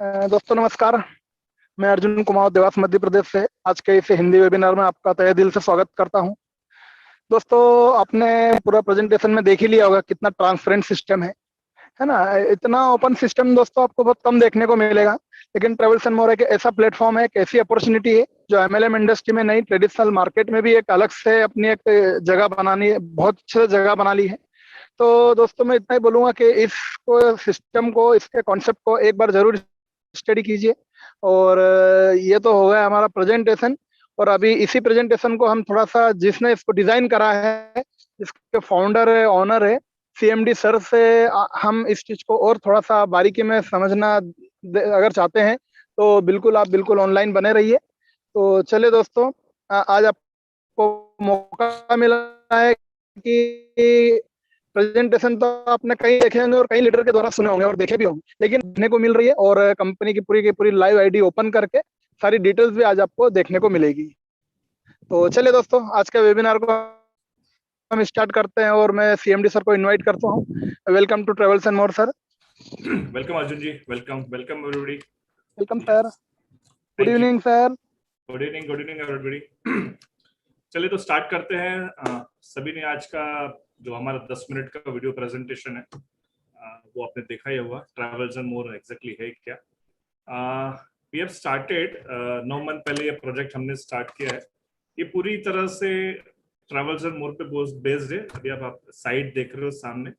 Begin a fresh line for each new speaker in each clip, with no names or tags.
दोस्तों नमस्कार। मैं अर्जुन कुमार देवास मध्य प्रदेश से आज के इस हिंदी वेबिनार में आपका तहे दिल से स्वागत करता हूं। दोस्तों, आपने पूरा प्रेजेंटेशन में देख ही लिया होगा कितना ट्रांसपेरेंट सिस्टम है ना। इतना ओपन सिस्टम दोस्तों आपको बहुत कम देखने को मिलेगा। लेकिन ट्रेवल्स एंड मोर एक ऐसा प्लेटफॉर्म है, एक ऐसी अपॉर्चुनिटी है जो एमएलएम इंडस्ट्री में नहीं, ट्रेडिशनल मार्केट में भी एक अलग से अपनी एक जगह बनानी, बहुत अच्छी जगह बना ली है। तो दोस्तों मैं इतना ही बोलूंगा कि इसको, सिस्टम को, इसके कॉन्सेप्ट को एक बार जरूर स्टडी कीजिए। और ये तो हो गया हमारा प्रेजेंटेशन। और अभी इसी प्रेजेंटेशन को हम थोड़ा सा, जिसने इसको डिजाइन करा है, इसके फाउंडर है, ऑनर है, सीएमडी सर से हम इस चीज को और थोड़ा सा बारीकी में समझना अगर चाहते हैं तो बिल्कुल आप बिल्कुल ऑनलाइन बने रहिए। तो चलिए दोस्तों, आज आपको मौका मिला है कि प्रेजेंटेशन तो आपने कहीं देखे होंगे और कई लीडर के द्वारा सुने होंगे और देखे भी होंगे, लेकिन देखने को मिल रही है। और कंपनी की पूरी लाइव आईडी ओपन करके सारी डिटेल्स भी आज आपको देखने को मिलेगी। तो चलिए दोस्तों, आज के वेबिनार को हम स्टार्ट करते हैं और मैं सीएमडी सर को इनवाइट करता हूँ। Welcome to travels and more sir.
Welcome Arjun ji, welcome everybody.
Welcome sir. Good evening sir.
Good evening everybody. चलिए तो स्टार्ट करते हैं। सभी ने आज का जो हमारा 10 मिनट का वीडियो प्रेजेंटेशन है वो आपने देखा ही होगा। ट्रैवल्स एंड मोर एग्जैक्टली है क्या। वी हैव स्टार्टेड 9 मंथ पहले ये प्रोजेक्ट हमने स्टार्ट किया है। ये पूरी तरह से ट्रैवल्स एंड मोर पे बेस्ड है। अभी आप साइट देख रहे हो सामने।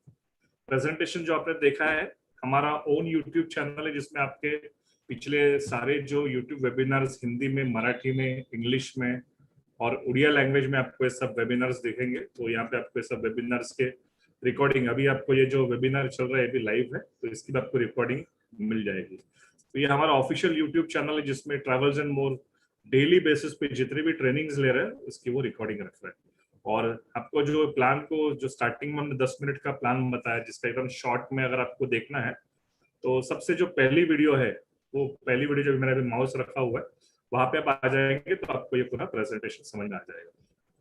प्रेजेंटेशन जो आपने देखा है हमारा ओन यूट्यूब चैनल है, जिसमें आपके पिछले सारे जो यूट्यूब वेबिनार्स हिंदी में, मराठी में, इंग्लिश में और उड़िया लैंग्वेज में आपको ये सब वेबिनार्स दिखेंगे। तो यहाँ पे आपको ये सब वेबिनार्स के रिकॉर्डिंग, अभी आपको ये जो वेबिनार चल रहा है ये भी लाइव है, तो इसकी भी आपको रिकॉर्डिंग मिल जाएगी। तो ये हमारा ऑफिशियल यूट्यूब चैनल है, जिसमें travels and more daily basis पे जितने भी ट्रेनिंग्स ले रहे हैं उसकी वो रिकॉर्डिंग रख रहा है। और आपको जो प्लान को, जो स्टार्टिंग में हमने 10 मिनट का प्लान बताया, जिसका एकदम शॉर्ट में अगर आपको देखना है तो सबसे जो पहली वीडियो है, वो पहली वीडियो जो मेरा अभी माउस रखा हुआ है वहां पे आप आ जाएंगे तो आपको ये पूरा प्रेजेंटेशन समझ में आ जाएगा।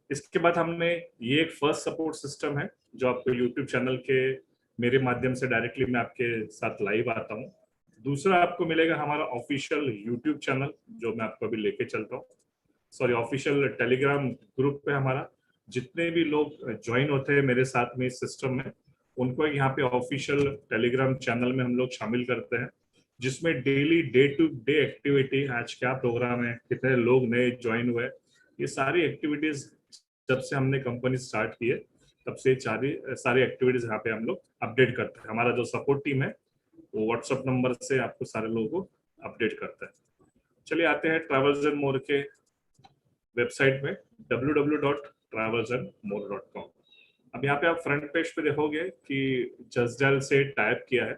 इसके बाद हमने ये एक फर्स्ट सपोर्ट सिस्टम है जो आपको यूट्यूब चैनल के मेरे माध्यम से डायरेक्टली मैं आपके साथ लाइव आता हूँ। दूसरा आपको मिलेगा हमारा ऑफिशियल यूट्यूब चैनल, जो मैं आपको अभी लेके चलता हूँ। सॉरी, ऑफिशियल टेलीग्राम ग्रुप पे हमारा जितने भी लोग ज्वाइन होते हैं मेरे साथ में इस सिस्टम में, उनको यहाँ पे ऑफिशियल टेलीग्राम चैनल में हम लोग शामिल करते हैं, जिसमें daily day to day activity, आज क्या प्रोग्राम है, कितने लोग नए ज्वाइन हुए, ये सारी एक्टिविटीज जब से हमने कंपनी स्टार्ट की है तब से सारी एक्टिविटीज यहाँ पे हम लोग अपडेट करते हैं। हमारा जो सपोर्ट टीम है वो व्हाट्सएप नंबर से आपको सारे लोगों को अपडेट करता है। चलिए आते हैं ट्रैवल्स एंड मोर के वेबसाइट में www.travelsandmore.com। अब यहाँ पे आप फ्रंट पेज पे देखोगे कि जसडैल से टाइप किया है।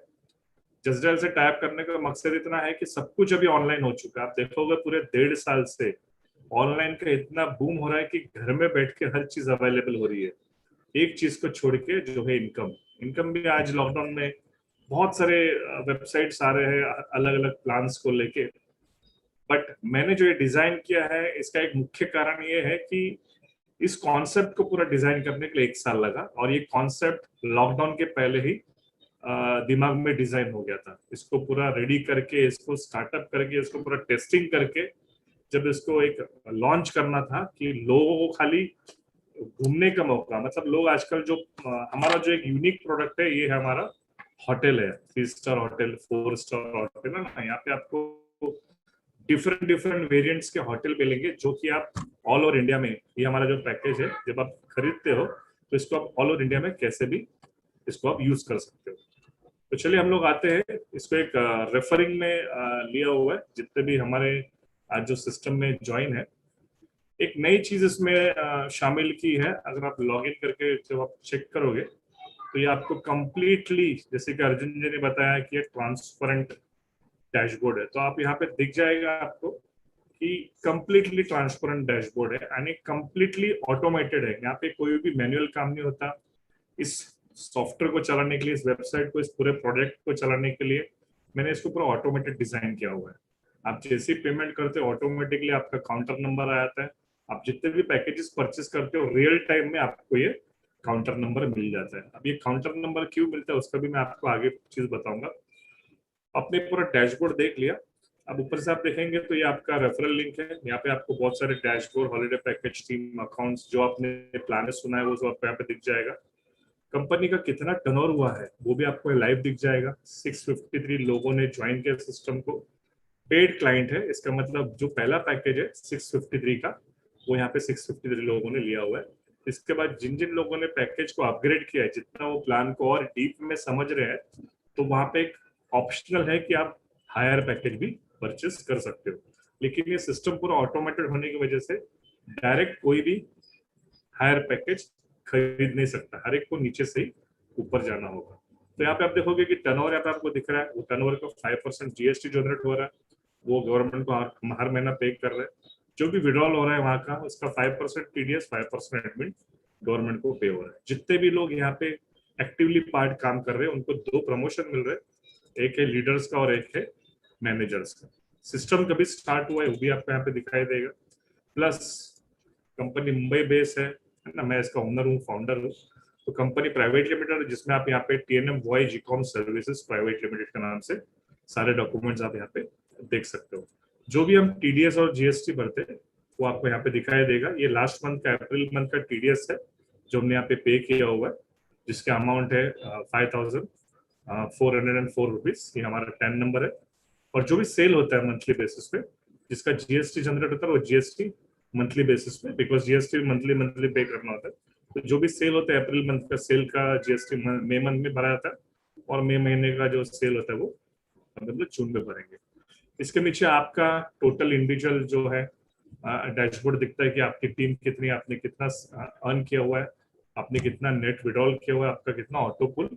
जसडैल से टाइप करने का मकसद इतना है कि सब कुछ अभी ऑनलाइन हो चुका है। आप देखोगे पूरे 1.5 साल से ऑनलाइन का इतना बूम हो रहा है कि घर में बैठ के हर चीज अवेलेबल हो रही है, एक चीज को छोड़ के, जो है इनकम भी आज लॉकडाउन में बहुत सारे वेबसाइट्स आ रहे हैं अलग अलग प्लान्स को लेके। बट मैंने जो ये डिजाइन किया है इसका एक मुख्य कारण ये है कि इस कॉन्सेप्ट को पूरा डिजाइन करने के लिए 1 साल लगा, और ये कॉन्सेप्ट लॉकडाउन के पहले ही दिमाग में डिजाइन हो गया था। इसको पूरा रेडी करके, इसको स्टार्टअप करके, इसको पूरा टेस्टिंग करके जब इसको एक लॉन्च करना था कि लोगों को खाली घूमने का मौका, मतलब लोग आजकल जो हमारा जो एक यूनिक प्रोडक्ट है, ये हमारा होटल है, 3 स्टार होटल, 4 स्टार होटल है ना। यहाँ पे आपको डिफरेंट वेरिएंट्स के होटल मिलेंगे जो कि आप ऑल ओवर इंडिया में, ये हमारा जो पैकेज है, जब आप खरीदते हो तो इसको आप ऑल ओवर इंडिया में कैसे भी इसको आप यूज कर सकते हो। तो चलिए हम लोग आते हैं, इसको एक रेफरिंग में लिया हुआ है। जितने भी हमारे आज जो सिस्टम में ज्वाइन है, एक नई चीज इसमें शामिल की है। अगर आप लॉग इन करके जब आप चेक करोगे तो ये आपको कंप्लीटली, जैसे कि अर्जुन जी ने बताया कि ये ट्रांसपेरेंट डैशबोर्ड है, तो आप यहाँ पे दिख जाएगा आपको कि कंप्लीटली ट्रांसपेरेंट डैशबोर्ड है यानी कंप्लीटली ऑटोमेटेड है। यहाँ पे कोई भी मैनुअल काम नहीं होता। इस सॉफ्टवेयर को चलाने के लिए, इस वेबसाइट को, इस पूरे प्रोजेक्ट को चलाने के लिए मैंने इसको पूरा ऑटोमेटेड डिजाइन किया हुआ है। आप जैसे पेमेंट करते हो ऑटोमेटिकली आपका काउंटर नंबर आ जाता है। आप जितने भी पैकेजेस परचेस करते हो रियल टाइम में आपको ये काउंटर नंबर मिल जाता है। अब ये काउंटर नंबर क्यों मिलता है उसका भी मैं आपको आगे चीज बताऊंगा। आपने पूरा डैशबोर्ड देख लिया। अब ऊपर से आप देखेंगे तो ये आपका रेफरल लिंक है। यहाँ पे आपको बहुत सारे dashboard, holiday package, team accounts, जो आपने प्लान सुना है वो सब आपको यहाँ पे दिख जाएगा। कंपनी का कितना टर्नओवर हुआ है वो भी आपको लाइव दिख जाएगा। 653 लोगों ने ज्वाइन किया सिस्टम को। पेड क्लाइंट है, इसका मतलब जो पहला पैकेज है 653 का, वो यहाँ पे 653 लोगों ने लिया हुआ है। इसके बाद जिन जिन लोगों ने पैकेज को अपग्रेड किया है, जितना वो प्लान को और डीप में समझ रहे हैं, तो वहां पे एक ऑप्शनल है कि आप हायर पैकेज भी परचेस कर सकते हो। लेकिन ये सिस्टम पूरा ऑटोमेटेड होने की वजह से डायरेक्ट कोई भी हायर पैकेज खरीद नहीं सकता, हर एक को नीचे से ही ऊपर जाना होगा। तो यहाँ पे आप देखोगे कि टर्नओवर यहाँ पे आपको दिख रहा है, वो टर्नओवर का 5% जीएसटी जनरेट हो रहा है, वो गवर्नमेंट को हर महीना पे कर रहा है। जो भी विड्रॉल हो रहा है वहां का, उसका 5% टीडीएस, 5% एडमिन गवर्नमेंट को पे हो रहा है। जितने भी लोग यहाँ पे एक्टिवली पार्ट काम कर रहे हैं उनको 2 प्रमोशन मिल रहे हैं, एक है लीडर्स का और एक है मैनेजर्स का। सिस्टम कभी स्टार्ट हुआ है वो भी आपको यहाँ पे दिखाई देगा। प्लस कंपनी मुंबई बेस है ना, मैं इसका ओनर हूँ, फाउंडर हूँ। तो कंपनी प्राइवेट लिमिटेड, जिसमें आप यहाँ पे TNM voyage ecom services private limited के नाम से सारे डॉक्यूमेंट्स आप यहाँ पे देख सकते हो। जो भी हम टीडीएस और जीएसटी भरते हैं वो आपको यहाँ पे दिखाई देगा। ये लास्ट मंथ का, अप्रैल मंथ का टीडीएस है जो हमने यहाँ पे पे किया हुआ है, जिसका अमाउंट है 5404 रुपीज। ये हमारा 10 नंबर है। और जो भी सेल होता है मंथली बेसिस पे, जिसका जीएसटी जनरेट होता है, वो जीएसटी मंथली बेसिस पे, बिकॉज जीएसटी मंथली मंथली पे करना होता है। तो जो भी सेल होता है अप्रैल मंथ का, सेल का जीएसटी मई मंथ में भरा जाता है, और मई महीने का जो सेल होता है वो मतलब जून में भरेंगे। इसके नीचे आपका टोटल इंडिविजुअल जो है डैशबोर्ड दिखता है कि आपकी टीम कितनी, आपने कितना अर्न किया हुआ है, आपने कितना नेट विड्रॉल किया हुआ है, आपका कितना ऑटो पुल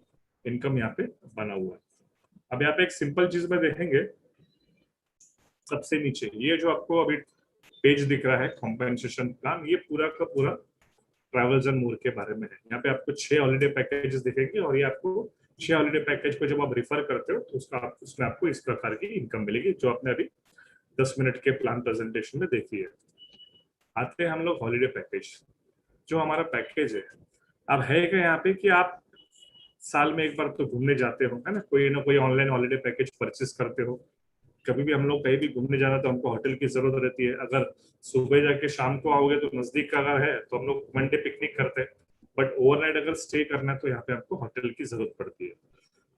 इनकम यहाँ पे बना हुआ है। अब यहाँ पे एक सिंपल चीज में देखेंगे, सबसे नीचे ये जो आपको अभी पेज दिख रहा है कॉम्पेंसेशन प्लान, ये पूरा का पूरा ट्रैवल्स एंड मोर के बारे में है। यहाँ पे आपको 6 हॉलिडे पैकेजेस दिखेंगे, और ये आपको 6 हॉलिडे पैकेज को जब आप रिफर करते हो तो उसमें आपको इस प्रकार की इनकम मिलेगी, जो आपने अभी 10 मिनट के प्लान प्रेजेंटेशन में देखी है। आते हैं हम लोग हॉलिडे पैकेज। जो हमारा पैकेज है, अब है क्या यहाँ पे कि आप साल में एक बार तो घूमने जाते हो, है ना कोई ऑनलाइन हॉलिडे पैकेज परचेस करते हो। कभी भी हम लोग कहीं भी घूमने जाना तो हमको होटल की जरूरत रहती है। अगर सुबह जाके शाम को आओगे तो नजदीक का अगर है तो हम लोग वन डे पिकनिक करते हैं, बट ओवरनाइट अगर स्टे करना है तो यहाँ पे आपको होटल की जरूरत पड़ती है।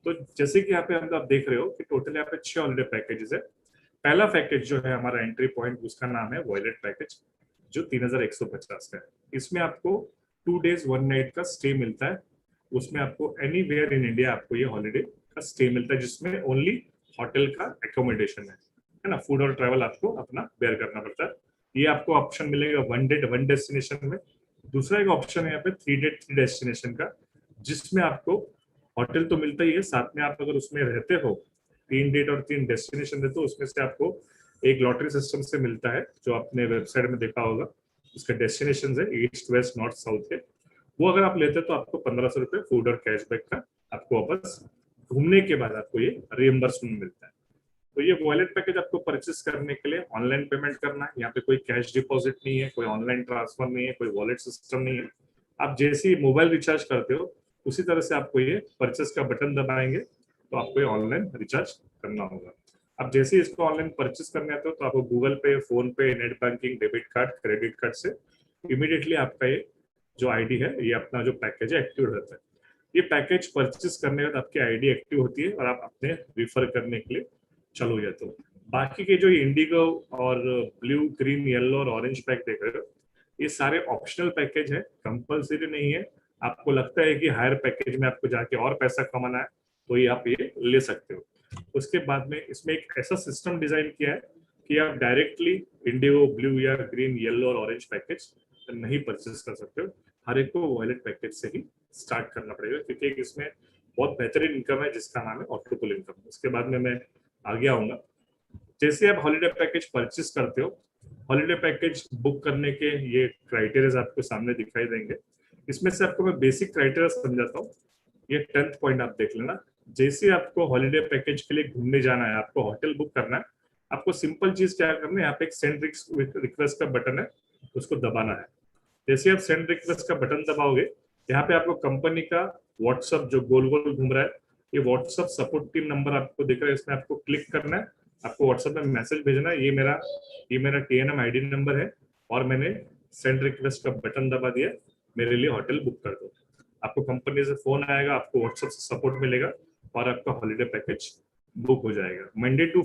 तो जैसे कि यहाँ पे हम आप देख रहे हो कि टोटल यहाँ पे 6 हॉलिडे पैकेजेस है। पहला पैकेज जो है हमारा एंट्री पॉइंट, उसका नाम है वॉयलेट पैकेज, जो 3150 का है। इसमें आपको 2 डेज 1 नाइट का स्टे मिलता है। उसमें आपको एनीवेयर इन इंडिया आपको ये हॉलिडे का स्टे मिलता है, जिसमें ओनली होटल का एकोमोडेशन है ना, फूड और ट्रैवल आपको अपना बेयर करना पड़ता है। ये आपको ऑप्शन मिलेगा 1 डे 1 डेस्टिनेशन में। दूसरा एक ऑप्शन है यहाँ पे 3 डे 3 डेस्टिनेशन का, जिसमें आपको होटल तो मिलता ही है, साथ में आप अगर उसमें रहते हो, 3 डेट और 3 डेस्टिनेशन रहते हो, उसमें से आपको एक लॉटरी सिस्टम से मिलता है, जो आपने वेबसाइट में देखा होगा। उसका डेस्टिनेशन है ईस्ट वेस्ट नॉर्थ साउथ के। वो अगर आप लेते हैं तो आपको 1500 रुपये फूड और कैशबैक का आपको वापस घूमने के बाद आपको ये रिएम्बर्समेंट मिलता है। तो ये वॉलेट पैकेज आपको परचेस करने के लिए ऑनलाइन पेमेंट करना है। यहाँ पे कोई कैश डिपॉजिट नहीं है, कोई ऑनलाइन ट्रांसफर नहीं है, कोई वॉलेट सिस्टम नहीं है। आप जैसे ही मोबाइल रिचार्ज करते हो उसी तरह से आपको ये परचेस का बटन दबाएंगे तो आपको ये ऑनलाइन रिचार्ज करना होगा। अब जैसे ही इसको ऑनलाइन परचेस करने आते हो तो आपको गूगल पे, फोन पे, net banking, debit card, credit card से इमीडिएटली आपका ये जो आईडी है, ये अपना जो पैकेज है एक्टिव रहता है। ये पैकेज परचेस करने के बाद आपकी आईडी एक्टिव होती है और आप अपने रिफर करने के लिए चलो जाते हो। बाकी के जो इंडिगो और ब्लू, ग्रीन, येलो और ऑरेंज पैक देख रहे हो, ये सारे ऑप्शनल पैकेज है, कंपलसरी नहीं है। आपको लगता है कि हायर पैकेज में आपको जाके और पैसा कमाना है तो ये आप ये ले सकते हो। उसके बाद में इसमें एक ऐसा सिस्टम डिजाइन किया है कि आप डायरेक्टली इंडिगो, ब्लू या ग्रीन, येलो और ऑरेंज पैकेज नहीं परचेस कर सकते हो। हर एक को वॉलेट पैकेज से ही स्टार्ट करना पड़ेगा, क्योंकि इसमें बहुत बेहतरीन इनकम है जिसका नाम है ऑटोपुल इनकम। उसके बाद में मैं आगे आऊंगा। जैसे आप हॉलिडे पैकेज परचेस करते हो, हॉलिडे पैकेज बुक करने के ये क्राइटेरिया आपको सामने दिखाई देंगे। इसमें से आपको मैं बेसिक क्राइटेरिया समझाता हूँ। ये 10th पॉइंट आप देख लेना। जैसे आपको हॉलिडे पैकेज के लिए घूमने जाना है, आपको होटल बुक करना है, आपको सिंपल चीज क्या करना है, यहाँ पे एक सेंड रिक्वेस्ट का बटन है, उसको दबाना है। जैसे आप सेंड रिक्वेस्ट का बटन दबाओगे, यहाँ पे आपको कंपनी का व्हाट्सएप जो गोल गोल घूम रहा है ये व्हाट्सएप सपोर्ट टीम नंबर आपको दिख रहा है, इसमें आपको क्लिक करना है, आपको व्हाट्सएप में मैसेज भेजना है, ये मेरा TNM ID नंबर है और मैंने सेंड रिक्वेस्ट का बटन दबा दिया, मेरे लिए होटल बुक कर दो। आपको कंपनी से फोन आएगा, आपको व्हाट्सएप से सपोर्ट मिलेगा और आपका हॉलीडे पैकेज बुक हो जाएगा। मंडे टू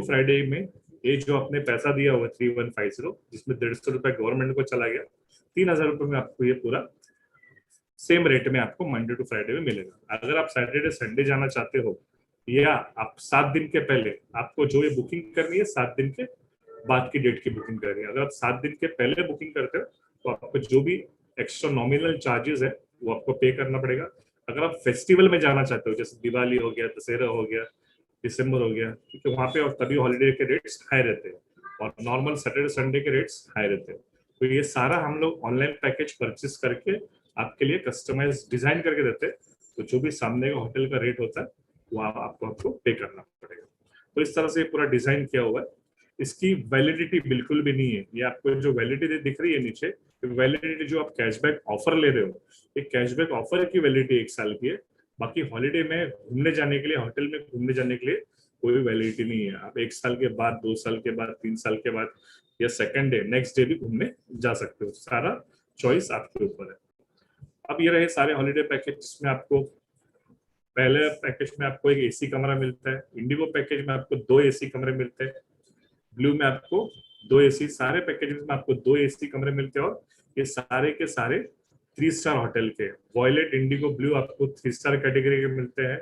फ्राइडे में ये जो आपने पैसा दिया हुआ 3150, जिसमें 150 रुपए गवर्नमेंट को चला गया, 3000 रुपए में आपको ये पूरा सेम रेट में आपको मंडे टू फ्राइडे में मिलेगा। अगर आप सैटरडे संडे जाना चाहते हो या आप 7 दिन के पहले, आपको जो ये बुकिंग करनी है 7 दिन के बाद की डेट की बुकिंग करनी है। अगर आप 7 दिन के पहले बुकिंग करते हो तो आपको जो भी एक्स्ट्रा नॉमिनल चार्जेस है वो आपको पे करना पड़ेगा। अगर आप फेस्टिवल में जाना चाहते हो, जैसे दिवाली हो गया, दशहरा हो गया, दिसंबर हो गया, क्योंकि वहाँ पे और तभी हॉलीडे के रेट्स हाई रहते हैं और नॉर्मल सैटरडे संडे के रेट्स हाई रहते हैं। तो ये सारा हम लोग ऑनलाइन पैकेज परचेस करके आपके लिए कस्टमाइज डिजाइन करके देते हैं। तो जो भी सामने का होटल का रेट होता है वो आपको पे करना पड़ेगा। तो इस तरह से पूरा डिजाइन किया हुआ है। इसकी वैलिडिटी बिल्कुल भी नहीं है, ये आपको जो वैलिडिटी दिख रही है नीचे, वैलिडिटी जो आप कैशबैक ऑफर ले रहे हो, ये कैशबैक ऑफर की वैलिडिटी 1 साल की है। बाकी हॉलीडे में घूमने जाने के लिए, होटल में घूमने जाने के लिए कोई वैलिडिटी नहीं है। आप 1 साल के बाद, 2 साल के बाद, 3 साल के बाद या सेकंड डे, नेक्स्ट डे भी घूमने जा सकते हो। सारा चॉइस आपके ऊपर है। अब ये रहे सारे हॉलीडे पैकेज, जिसमें आपको पहले पैकेज में आपको एक एसी कमरा मिलता है, इंडिगो पैकेज में आपको 2 एसी कमरे मिलते हैं, ब्लू में आपको 2 एसी, सारे पैकेजेस में आपको 2 एसी कमरे मिलते हैं और ये सारे के सारे 3 स्टार होटल के। वॉयलेट, इंडिगो, ब्लू आपको 3 स्टार कैटेगरी के मिलते हैं,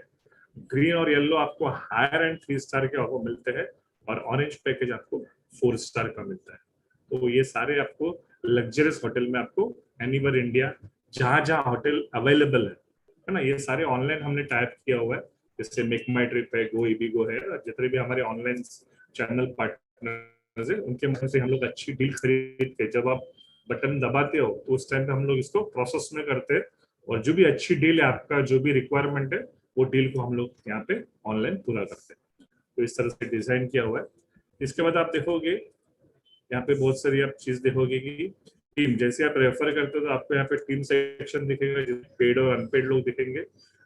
ग्रीन और येलो आपको हायर एंड 3 स्टार के आपको मिलते हैं और ऑरेंज पैकेज आपको 4 स्टार का मिलता है। तो ये सारे आपको लग्जरियस होटल में आपको एनीवेयर इंडिया जहां जहां होटल अवेलेबल है ना, ये सारे ऑनलाइन हमने टाइप किया हुआ है। जैसे मेक माई ट्रिप है, गो इबीगो है, जितने भी हमारे ऑनलाइन चैनल पार्टनर्स है उनके मदद से हम लोग अच्छी डील खरीद के, जब आप बटन दबाते हो तो उस टाइम पे हम लोग इसको प्रोसेस में करते हैं और जो भी अच्छी डील है, आपका जो भी रिक्वायरमेंट है, वो डील को हम लोग यहाँ पे ऑनलाइन पूरा करते हैं। तो इस तरह से डिजाइन किया हुआ है। इसके बाद आप देखोगे यहाँ पे बहुत सारी आप चीज देखोगे कि टीम, जैसे आप रेफर करते हो तो आपको यहाँ पे टीम सेक्शन दिखेगा, जिसमें पेड और अनपेड लोग दिखेंगे।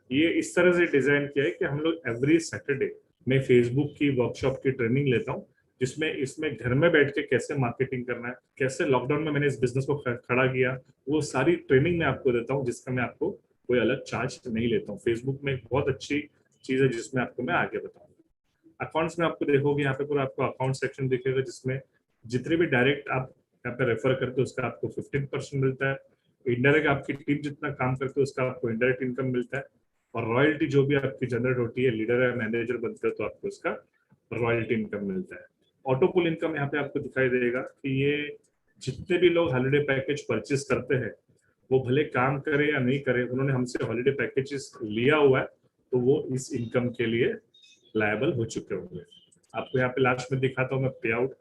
ये इस तरह से डिजाइन किया है कि हम लोग एवरी सैटरडे मैं फेसबुक की वर्कशॉप की ट्रेनिंग लेता हूँ, जिसमें इसमें घर में बैठ के कैसे मार्केटिंग करना है, कैसे लॉकडाउन में मैंने इस बिजनेस को खड़ा किया, वो सारी ट्रेनिंग मैं आपको देता हूँ, जिसका मैं आपको कोई अलग चार्ज नहीं लेता हूँ। फेसबुक में एक बहुत अच्छी चीज है जिसमें आपको मैं आगे बताऊंगा। अकाउंट्स में आपको देखोगे यहाँ पे पूरा आपको अकाउंट सेक्शन दिखेगा, जिसमें जितने भी डायरेक्ट आप यहाँ पे रेफर करते हो उसका आपको 15% मिलता है, इनडायरेक्ट आपकी टीम जितना काम करते हो उसका आपको इनडायरेक्ट इनकम मिलता है, और रॉयल्टी जो भी आपकी जनरेट होती है, लीडर या मैनेजर बनते हो तो आपको उसका रॉयल्टी इनकम मिलता है। ऑटोपुल इनकम यहाँ पे आपको दिखाई देगा कि ये जितने भी लोग हॉलीडे पैकेज परचेस करते हैं, वो भले काम करे या नहीं करे, उन्होंने हमसे हॉलीडे पैकेजेस लिया हुआ है तो वो इस इनकम के लिए लायबल हो चुके होंगे। आपको यहाँ पे लास्ट में दिखाता हूँ मैं पे आउट।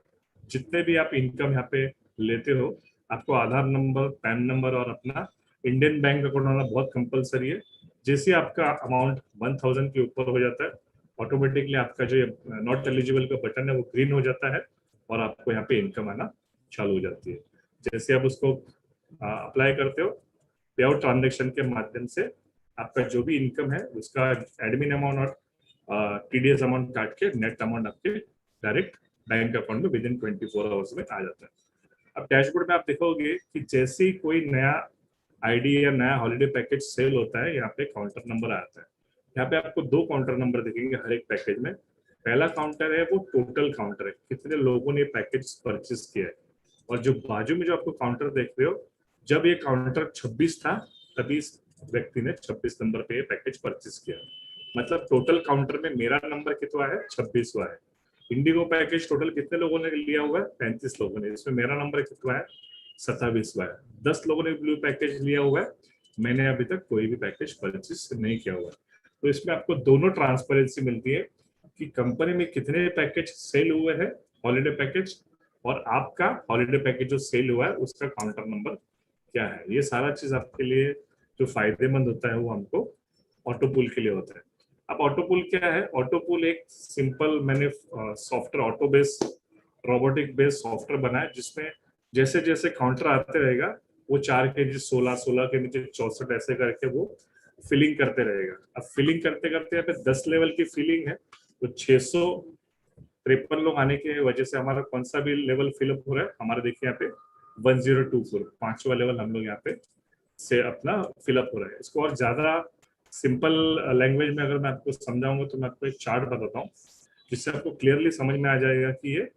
जितने भी आप इनकम यहाँ पे लेते हो, आपको आधार नंबर, पैन नंबर और अपना इंडियन बैंक अकाउंट होना बहुत कंपलसरी है। जैसे आपका अमाउंट 1000 के ऊपर हो जाता है, ऑटोमेटिकली आपका जो नॉट एलिजिबल का बटन है वो ग्रीन हो जाता है और आपको यहाँ पे इनकम आना चालू हो जाती है। जैसे आप उसको अप्लाई करते हो, पे आउट ट्रांजेक्शन के माध्यम से आपका जो भी इनकम है उसका एडमिन अमाउंट और टीडीएस अमाउंट काट के नेट अमाउंट आपके डायरेक्ट बैंक अकाउंट में विद इन 24 आवर्स में आ जाता है। अब डैशबोर्ड में आप देखोगे कि जैसे ही कोई नया आईडी या नया हॉलीडे पैकेज सेल होता है, यहाँ पे काउंटर नंबर आता है। यहाँ पे आपको 2 काउंटर नंबर दिखेंगे हर एक पैकेज में। पहला काउंटर है वो टोटल काउंटर है, कितने लोगों ने पैकेज परचेस किया है, और जो बाजू में जो आपको काउंटर देख रहे हो, जब ये काउंटर 26 था तभी इस व्यक्ति ने 26 नंबर पे पैकेज परचेस किया। मतलब टोटल काउंटर में मेरा नंबर कितना है, 26वां है। इंडिगो पैकेज टोटल कितने लोगों ने लिया हुआ है, 35 लोगों ने, इसमें मेरा नंबर कितना है, 27वां है। 10 लोगों ने ब्लू पैकेज लिया हुआ है, मैंने अभी तक कोई भी पैकेज परचेस नहीं किया हुआ है। तो इसमें आपको दोनों ट्रांसपेरेंसी मिलती है कि कंपनी में कितने पैकेज सेल हुए हैं हॉलीडे पैकेज, और आपका हॉलीडे पैकेज जो सेल हुआ है उसका काउंटर नंबर क्या है। ये सारा चीज आपके लिए जो फायदेमंद होता है वो हमको ऑटोपुल के लिए होता है। अब ऑटोपुल क्या है, ऑटोपुल एक सिंपल मैंने software, auto based robotic based software बनाया, जिसमें जैसे जैसे काउंटर आते रहेगा वो 4 के जी 16, 16 के नीचे 64 ऐसे करके वो फिलिंग करते रहेगा। अब फिलिंग करते करते यहाँ पे 10 लेवल की फिलिंग है, तो 653 लोग आने की वजह से हमारा कौन सा भी लेवल फिलअप हो रहा है, हमारा देखिए यहाँ पे 1024 पांचवा लेवल हम लोग यहाँ पे से अपना फिलअप हो रहा है। इसको और ज्यादा सिंपल लैंग्वेज में अगर मैं आपको समझाऊंगा तो मैं आपको एक चार्ट बताता हूँ, जिससे आपको क्लियरली समझ में आ जाएगा कि ये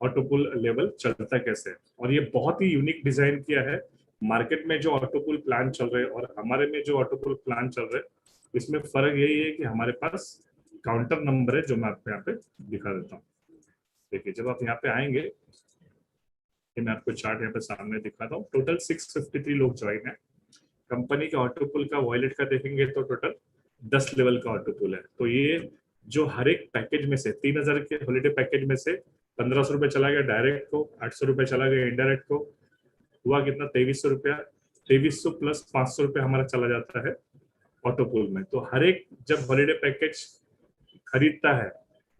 ऑटोपुल लेवल चलता कैसे है। और ये बहुत ही यूनिक डिजाइन किया है। मार्केट में जो ऑटोपुल प्लान चल रहे हैं और हमारे में जो ऑटोपुल प्लान चल रहे हैं, इसमें फर्क यही है कि हमारे पास काउंटर नंबर है, जो मैं आपको यहाँ पे दिखा देता हूँ। देखिए, जब आप यहाँ पे आएंगे, ये मैं आपको चार्ट यहाँ पे सामने दिखाता हूँ। टोटल 653 लोग ज्वाइन है। कंपनी के ऑटोपुल का वॉलेट का देखेंगे तो टोटल 10 लेवल का ऑटोपुल है। तो ये जो हर एक पैकेज में से 3000 के हॉलीडे पैकेज में से 1500 रुपये चला गया डायरेक्ट को, 800 रुपये चला गया इनडायरेक्ट को, हुआ कितना 2300 रुपया। 2300 प्लस 500 रुपये हमारा चला जाता है ऑटोपुल में। तो हर एक जब हॉलीडे पैकेज खरीदता है,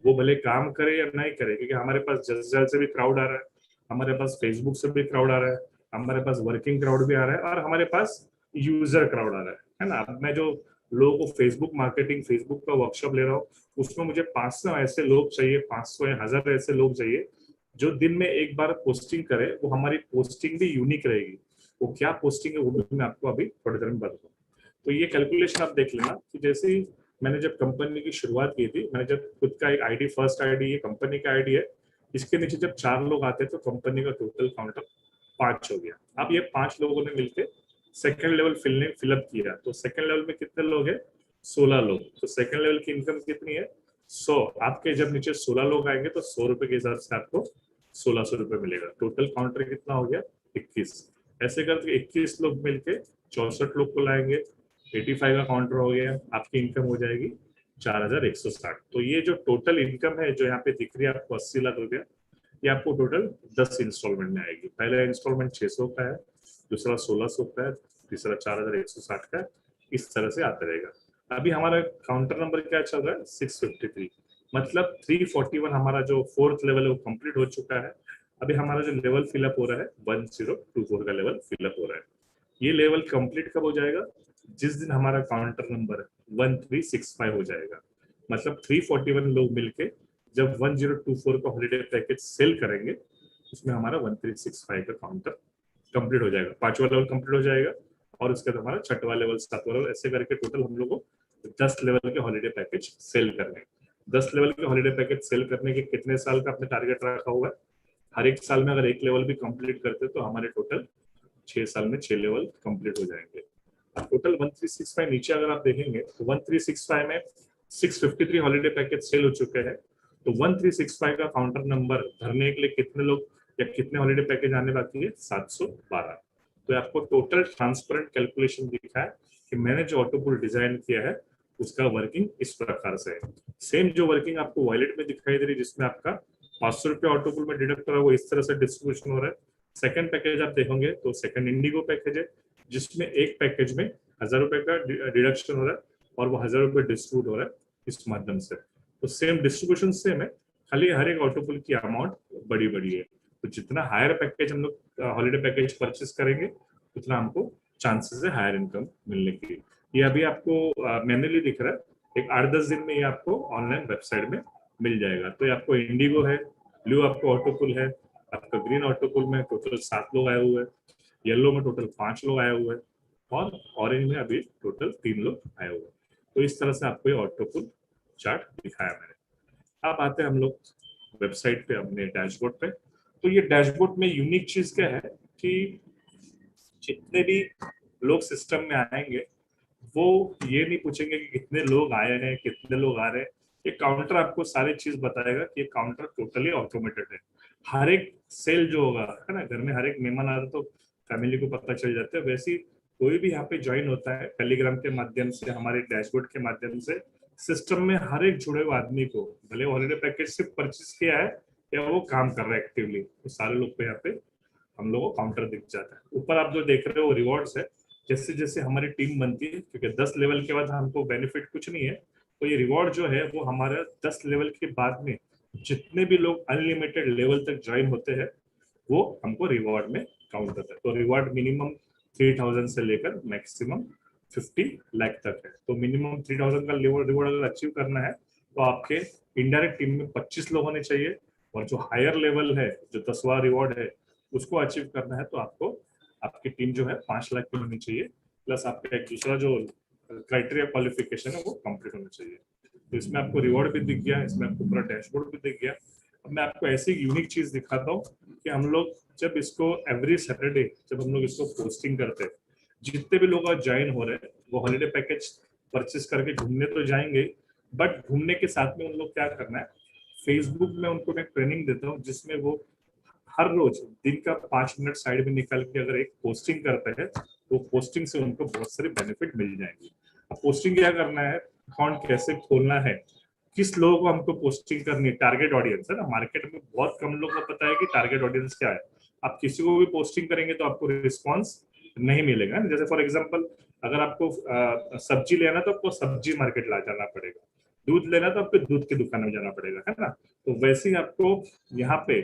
वो भले काम करे या नहीं करे, क्योंकि हमारे पास जल्द से भी क्राउड आ रहा है, हमारे पास फेसबुक से भी क्राउड आ रहा है, हमारे पास वर्किंग क्राउड भी आ रहा है, और हमारे पास यूजर क्राउड आ रहा है ना। अब मैं जो लोगों को फेसबुक मार्केटिंग, फेसबुक का वर्कशॉप ले रहा हूँ, उसमें मुझे 500 ऐसे लोग चाहिए, 500 या 1000 ऐसे लोग चाहिए जो दिन में एक बार पोस्टिंग करे। वो हमारी पोस्टिंग भी यूनिक रहेगी। वो क्या पोस्टिंग है वो भी मैं आपको अभी थोड़ी देर में बताऊँ। तो ये कैलकुलेशन आप देख लेना कि जैसे ही मैंने जब कंपनी की शुरुआत की थी, मैंने जब खुद का एक आईडी, फर्स्ट आईडी, ये कंपनी का आईडी है, इसके नीचे जब 4 लोग आते तो कंपनी का टोटल काउंटर 5 हो गया। अब ये 5 लोगों ने मिलकर सेकंड लेवल फिलअप किया, तो सेकंड लेवल में कितने लोग हैं? 16 लोग। तो सेकंड लेवल की इनकम कितनी है? 100। आपके जब नीचे 16 लोग आएंगे तो 100 रुपए के हिसाब से आपको 1600 रुपए मिलेगा। टोटल काउंटर कितना हो गया? 21। ऐसे करके 21 लोग मिलके 64 लोग को लाएंगे, 85 का काउंटर हो गया, आपकी इनकम हो जाएगी 4160। तो ये जो टोटल इनकम है जो यहाँ पे दिख रही है आपको 80 लाख रुपया, ये आपको टोटल 10 इंस्टॉलमेंट में आएगी। पहला इंस्टॉलमेंट 600 का है, दूसरा 1600 का है, तीसरा 4160 का है। इस तरह से आता रहेगा। अभी हमारा काउंटर नंबर क्या चल रहा है? 653। मतलब 341 हमारा जो 4th लेवल है वो कंप्लीट हो चुका है। अभी हमारा जो लेवल फिलअप हो रहा है 1024 का लेवल फिलअप हो रहा है। ये लेवल कंप्लीट कब हो जाएगा? जिस दिन हमारा काउंटर नंबर 1365 हो जाएगा। मतलब 341 लोग मिलके जब 1024 का हॉलीडे पैकेज सेल करेंगे, उसमें हमारा 1365 का काउंटर कंप्लीट हो जाएगा। 5वां लेवल कंप्लीट हो जाएगा, और उसके बाद हमारा 6वां लेवल, 7वां लेवल, ऐसे करके टोटल हम लोग को 10 लेवल के हॉलीडे पैकेज सेल करने। 10 लेवल के हॉलीडे पैकेज सेल करने के कितने साल का आपने टारगेट रखा हुआ है? हर एक साल में अगर एक लेवल भी कंप्लीट करते तो हमारे टोटल 6 साल में 6 लेवल कंप्लीट हो जाएंगे। टोटल 1365 नीचे अगर आप देखेंगे तो 1365 में 653 हॉलीडे पैकेज सेल हो चुके हैं। तो 1365 का काउंटर नंबर धरने के लिए कितने लोग या कितने हॉलीडे पैकेज आने बाकी है? 712। तो आपको टोटल ट्रांसपेरेंट कैलकुलेशन दिखा है कि मैंने जो ऑटोपुल डिजाइन किया है उसका वर्किंग इस प्रकार से है। सेम जो वर्किंग आपको वॉलेट में दिखाई दे रही है, जिसमें आपका 500 रुपया ऑटोपुल में डिडक्ट हो रहा है, वो इस तरह से डिस्ट्रीब्यूशन हो रहा है। सेकंड पैकेज आप देखोगे तो सेकंड इंडिगो पैकेज है, जिसमें एक पैकेज में 1000 रुपए का डिडक्शन हो रहा है और वो 1000 रुपए डिस्ट्रीब्यूट हो रहा है इस माध्यम से। तो सेम डिस्ट्रीब्यूशन सेम है, खाली हर एक ऑटोपुल की अमाउंट बड़ी बड़ी है। तो जितना हायर पैकेज हम लोग हॉलीडे पैकेज परचेस करेंगे, उतना हमको चांसेस है हायर इनकम मिलने की। ये अभी आपको मैन्युअली दिख रहा है, एक 8-10 दिन में ये आपको ऑनलाइन वेबसाइट में मिल जाएगा। तो ये आपको इंडिगो है, ब्लू आपको ऑटोपुल है, आपका ग्रीन ऑटोपुल में टोटल 7 लोग आए हुए हैं, येलो में टोटल 5 लोग आए हुए हैं, और ऑरेंज में अभी टोटल 3 लोग आए हुए हैं। तो इस तरह से आपको ये ऑटोपुल चार्ट दिखाया मैंने। अब आते हैं हम लोग वेबसाइट पे, अपने डैशबोर्ड पे। तो ये डैशबोर्ड में यूनिक चीज क्या है कि जितने भी लोग सिस्टम में आएंगे वो ये नहीं पूछेंगे कि कितने लोग आए हैं, कितने लोग आ रहे हैं। ये काउंटर आपको सारी चीज बताएगा कि ये काउंटर टोटली ऑटोमेटेड है। हर एक सेल जो होगा है ना, घर में हर एक मेहमान आता तो फैमिली को पता चल जाता है। वैसे कोई भी यहाँ पे ज्वाइन होता है टेलीग्राम के माध्यम से, हमारे डैशबोर्ड के माध्यम से, सिस्टम में हर एक जुड़े हुए आदमी को, भले हॉलीडे पैकेज सिर्फ परचेज किया है या वो काम कर रहा है एक्टिवली, तो सारे लोग को यहाँ पे हम लोगों को काउंटर दिख जाता है। ऊपर आप जो देख रहे हो रिवॉर्ड्स है। जैसे जैसे हमारी टीम बनती है, क्योंकि 10 लेवल के बाद हमको बेनिफिट कुछ नहीं है, तो ये रिवॉर्ड जो है वो हमारा 10 लेवल के बाद में जितने भी लोग अनलिमिटेड लेवल तक ज्वाइन होते हैं वो हमको रिवॉर्ड में काउंट होता है। तो रिवॉर्ड मिनिमम 3000 से लेकर मैक्सिमम 50 लाख तक है। तो मिनिमम 3000 का रिवॉर्ड अगर अचीव करना है तो आपके इनडायरेक्ट टीम में 25 लोग होने चाहिए, और जो हायर लेवल है, जो 10वां रिवॉर्ड है, उसको अचीव करना है तो आपको आपकी टीम जो है 5 लाख की होनी चाहिए, प्लस आपका एक दूसरा जो क्राइटेरिया क्वालिफिकेशन है वो कंप्लीट होना चाहिए। तो इसमें आपको रिवॉर्ड भी दिख गया, इसमें आपको पूरा डैशबोर्ड भी दिख गया। अब मैं आपको ऐसी यूनिक चीज दिखाता हूँ कि हम लोग जब इसको एवरी सैटरडे जब हम लोग इसको पोस्टिंग करते हैं, जितने भी लोग ज्वाइन हो रहे हैं वो हॉलीडे पैकेज परचेस करके घूमने तो जाएंगे, बट घूमने के साथ में उन लोग क्या करना है, फेसबुक में उनको मैं ट्रेनिंग देता हूँ जिसमें वो हर रोज दिन का 5 मिनट साइड में निकाल के अगर एक पोस्टिंग करते हैं तो पोस्टिंग से उनको बहुत सारे बेनिफिट मिल जाएंगे। अब पोस्टिंग क्या करना है, अकाउंट कैसे खोलना है, किस लोगों को हमको पोस्टिंग करनी है, टारगेट ऑडियंस है ना। मार्केट में बहुत कम लोगों को पता है कि टारगेट ऑडियंस क्या है। आप किसी को भी पोस्टिंग करेंगे तो आपको रिस्पॉन्स नहीं मिलेगा। जैसे फॉर एग्जाम्पल अगर आपको सब्जी लेना तो आपको सब्जी मार्केट ला जाना पड़ेगा, दूध लेना तो आपको दूध की दुकान में जाना पड़ेगा, है ना। तो वैसे ही आपको यहाँ पे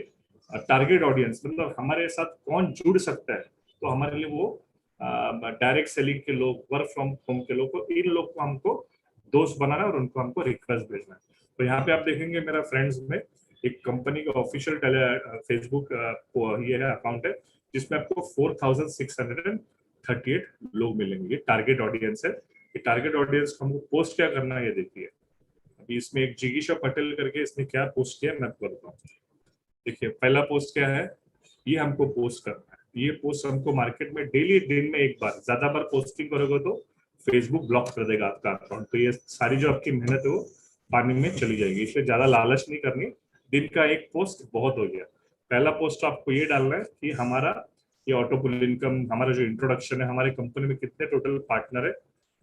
टारगेट ऑडियंस मतलब हमारे साथ कौन जुड़ सकता है, तो हमारे लिए वो डायरेक्ट सेलिंग के लोग, वर्क फ्रॉम होम के लोग, इन लोग को हमको दोस्त बनाना है और उनको हमको रिक्वेस्ट भेजना है। तो यहाँ पे आप देखेंगे मेरा फ्रेंड्स में एक कंपनी का ऑफिशियल फेसबुक ये है अकाउंट है जिसमें आपको 4638 लोग मिलेंगे। ये टारगेट ऑडियंस है। ये टारगेट ऑडियंस को हमको पोस्ट क्या करना है ये देखिए। अभी इसमें एक जिगीशा पटेल करके इसने क्या पोस्ट किया मैं आपको बताऊँ। देखिए पहला पोस्ट क्या है, ये हमको पोस्ट करना है। ये पोस्ट हमको मार्केट में डेली दिन में एक बार, ज्यादा बार पोस्टिंग करोगे तो फेसबुक ब्लॉक कर देगा आपका अकाउंट। तो ये सारी जो आपकी मेहनत है वो पानी में चली जाएगी। इसलिए ज्यादा लालच नहीं करनी, दिन का एक पोस्ट बहुत हो गया। पहला पोस्ट आपको ये डालना है कि हमारा ये ऑटोपुल इनकम, हमारा जो इंट्रोडक्शन है, हमारे कंपनी में कितने टोटल पार्टनर है,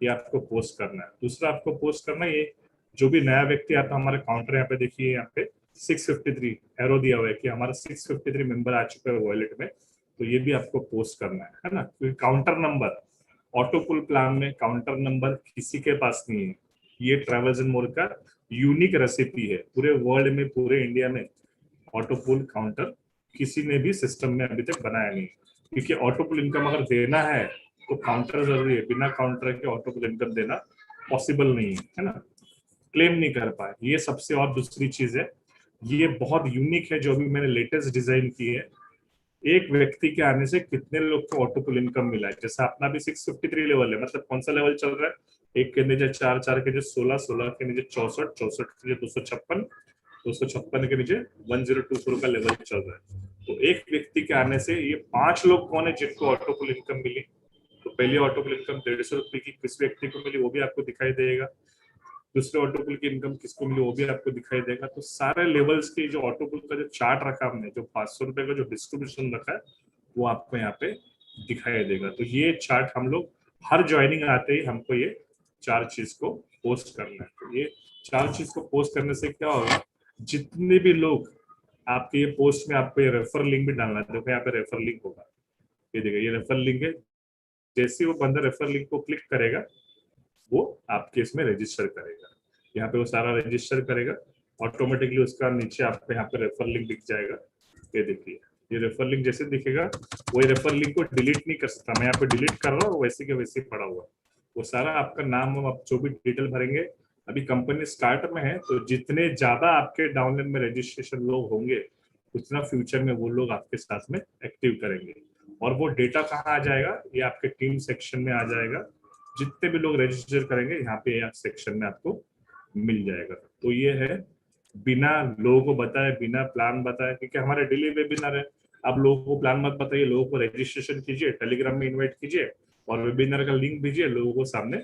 ये आपको पोस्ट करना है। दूसरा आपको पोस्ट करना है ये जो भी नया व्यक्ति आता है, हमारे काउंटर यहाँ पे देखिए, यहाँ पे 653 एरो दिया हुआ है कि हमारा 653 मेंबर आ चुका है वॉलेट में। तो ये भी आपको पोस्ट करना है ना। क्योंकि काउंटर नंबर ऑटोपुल प्लान में काउंटर नंबर किसी के पास नहीं है। ये ट्रैवल्स एंड मोर का यूनिक रेसिपी है। पूरे वर्ल्ड में, पूरे इंडिया में ऑटोपुल काउंटर किसी ने भी सिस्टम में अभी तक बनाया नहीं। क्योंकि ऑटोपुल इनकम अगर देना है तो काउंटर जरूरी है। बिना काउंटर के ऑटोपुल इनकम देना पॉसिबल नहीं है ना। क्लेम नहीं कर पाए, ये सबसे और दूसरी चीज है। ये बहुत यूनिक है जो अभी मैंने लेटेस्ट डिजाइन की है। एक व्यक्ति के आने से कितने लोग को ऑटोपुल इनकम मिला है। जैसे अपना भी 653 लेवल है, मतलब कौन सा लेवल चल रहा है, एक के नीचे 4, 4 के नीचे 16, 16 के नीचे 64, 64 के नीचे 256, 256 के नीचे 1024 का लेवल चल रहा है। तो एक व्यक्ति के आने से ये 5 लोग कौन है जिनको ऑटोपुल इनकम मिली। तो पहली ऑटोपुल इनकम 150 रुपए की किस व्यक्ति को मिली वो भी आपको दिखाई देगा। दूसरे ऑटोपुल की इनकम किसको मिली वो भी आपको दिखाई देगा। तो सारे लेवल्स के जो ऑटोपुल का जो चार्ट रखा हमने, जो 500 रुपए का जो डिस्ट्रीब्यूशन रखा है, वो आपको यहाँ पे दिखाई देगा। तो ये चार्ट हम लोग हर ज्वाइनिंग आते ही हमको ये 4 चीज को पोस्ट करना है। तो ये 4 चीज को पोस्ट करने से क्या होगा, जितने भी लोग आपके ये पोस्ट में, आपको ये रेफर लिंक भी डालना है। देखो यहाँ पे रेफर लिंक होगा, ये देखिए ये रेफर लिंक है। जैसे वो बंदा रेफर लिंक को क्लिक करेगा वो आपके इसमें रजिस्टर करेगा। यहाँ पे वो सारा रजिस्टर करेगा, ऑटोमेटिकली उसका नीचे आपको यहाँ पे रेफर लिंक दिख जाएगा। ये देखिए ये रेफर लिंक जैसे दिखेगा, वो रेफर लिंक को डिलीट नहीं कर सकता। मैं यहाँ पे डिलीट कर रहा हूँ, वैसे के वैसे पड़ा हुआ। वो सारा आपका नाम, आप जो भी डिटेल भरेंगे, अभी कंपनी स्टार्ट में है तो जितने ज्यादा आपके डाउनलाइन में रजिस्ट्रेशन लोग होंगे उतना फ्यूचर में वो लोग आपके साथ में एक्टिव करेंगे। और वो डेटा कहाँ आ जाएगा, ये आपके टीम सेक्शन में आ जाएगा। जितने भी लोग रजिस्टर करेंगे यहाँ पे सेक्शन में आपको मिल जाएगा। तो ये है बिना लोगों को बताए, बिना प्लान बताए, क्योंकि हमारे डेली वेबिनार है। आप लोगों को प्लान मत बताइए, लोगों को रजिस्ट्रेशन कीजिए, टेलीग्राम में इनवाइट कीजिए और वेबिनार का लिंक भेजिए, लोगों को सामने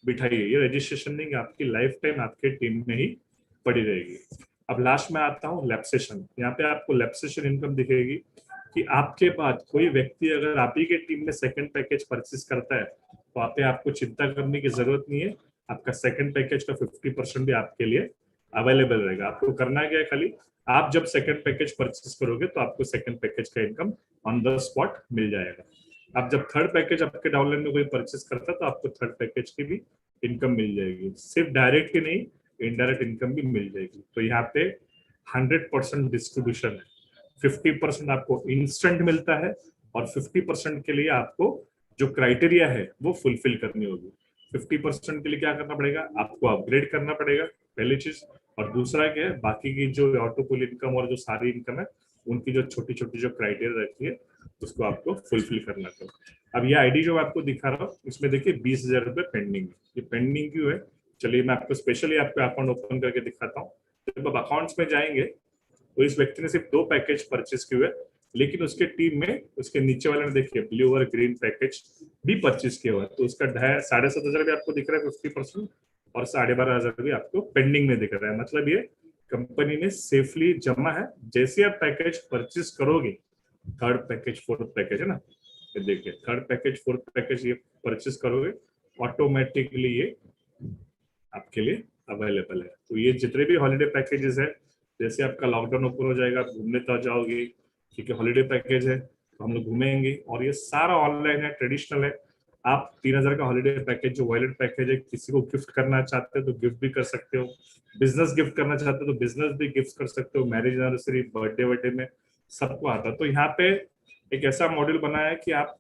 बिठाइए। ये रजिस्ट्रेशन लिंक आपकी लाइफ टाइम आपके टीम में ही पड़ी रहेगी। अब लास्ट में आता हूँ लैप्सेशन। यहाँ पे आपको लैप्सेशन इनकम दिखेगी कि आपके बाद कोई व्यक्ति अगर आप ही के टीम में सेकंड पैकेज परचेस करता है तो आप आपको चिंता करने की जरूरत नहीं है। आपका सेकंड पैकेज का 50% भी आपके लिए अवेलेबल रहेगा। आपको करना क्या है, खाली आप जब सेकंड पैकेज परचेस करोगे तो आपको सेकंड पैकेज का इनकम ऑन द स्पॉट मिल जाएगा। आप जब थर्ड पैकेज आपके डाउनलाइन में कोई परचेस करता है तो आपको थर्ड पैकेज की भी इनकम मिल जाएगी। सिर्फ डायरेक्ट ही नहीं, इनडायरेक्ट इनकम भी मिल जाएगी। तो यहाँ पे 100% डिस्ट्रीब्यूशन है। 50% आपको इंस्टेंट मिलता है और 50% के लिए आपको जो क्राइटेरिया है वो फुलफिल करनी होगी। 50% के लिए क्या करना पड़ेगा, आपको अपग्रेड करना पड़ेगा, पहली चीज। और दूसरा क्या है, बाकी की जो ऑटो पुल इनकम और जो सारी इनकम है, उनकी जो छोटी छोटी जो क्राइटेरिया रहती है, उसको आपको फुलफिल करना पड़ेगा। अब ये आईडी जो आपको दिखा रहा हूँ, इसमें देखिए 20,000 रुपये पेंडिंग है। ये पेंडिंग क्यों है, चलिए मैं आपको स्पेशली आपको अकाउंट ओपन करके दिखाता हूँ। जब आप अकाउंट्स में जाएंगे तो इस व्यक्ति ने सिर्फ 2 पैकेज परचेज किए हुए, लेकिन उसके टीम में उसके नीचे वाले ने देखिए ब्लू और ग्रीन पैकेज भी परचेज किया हुआ है। तो उसका 7,500 भी आपको दिख रहा है 50%, और 12,500 भी आपको पेंडिंग में दिख रहा है। मतलब ये कंपनी में सेफली जमा है। जैसे आप पैकेज परचेज करोगे, थर्ड पैकेज फोर्थ पैकेज है ना, ये देखिए थर्ड पैकेज फोर्थ पैकेज ये परचेज करोगे, ऑटोमेटिकली ये आपके लिए अवेलेबल है। तो ये जितने भी हॉलीडे पैकेजेस है, जैसे आपका लॉकडाउन ऊपर हो जाएगा, आप घूमने तो जाओगे, ठीक है, हॉलीडे पैकेज है तो हम लोग घूमेंगे, और ये सारा ऑनलाइन है, ट्रेडिशनल है। आप 3,000 का हॉलीडे पैकेज जो वॉलेट पैकेज है, किसी को गिफ्ट करना चाहते हो तो गिफ्ट भी कर सकते हो, बिजनेस गिफ्ट करना चाहते हो तो बिजनेस भी गिफ्ट कर सकते हो, मैरिज एनिवर्सरी बर्थडे वर्डे में सबको आता है। तो यहाँ पे एक ऐसा मॉड्यूल बना है कि आप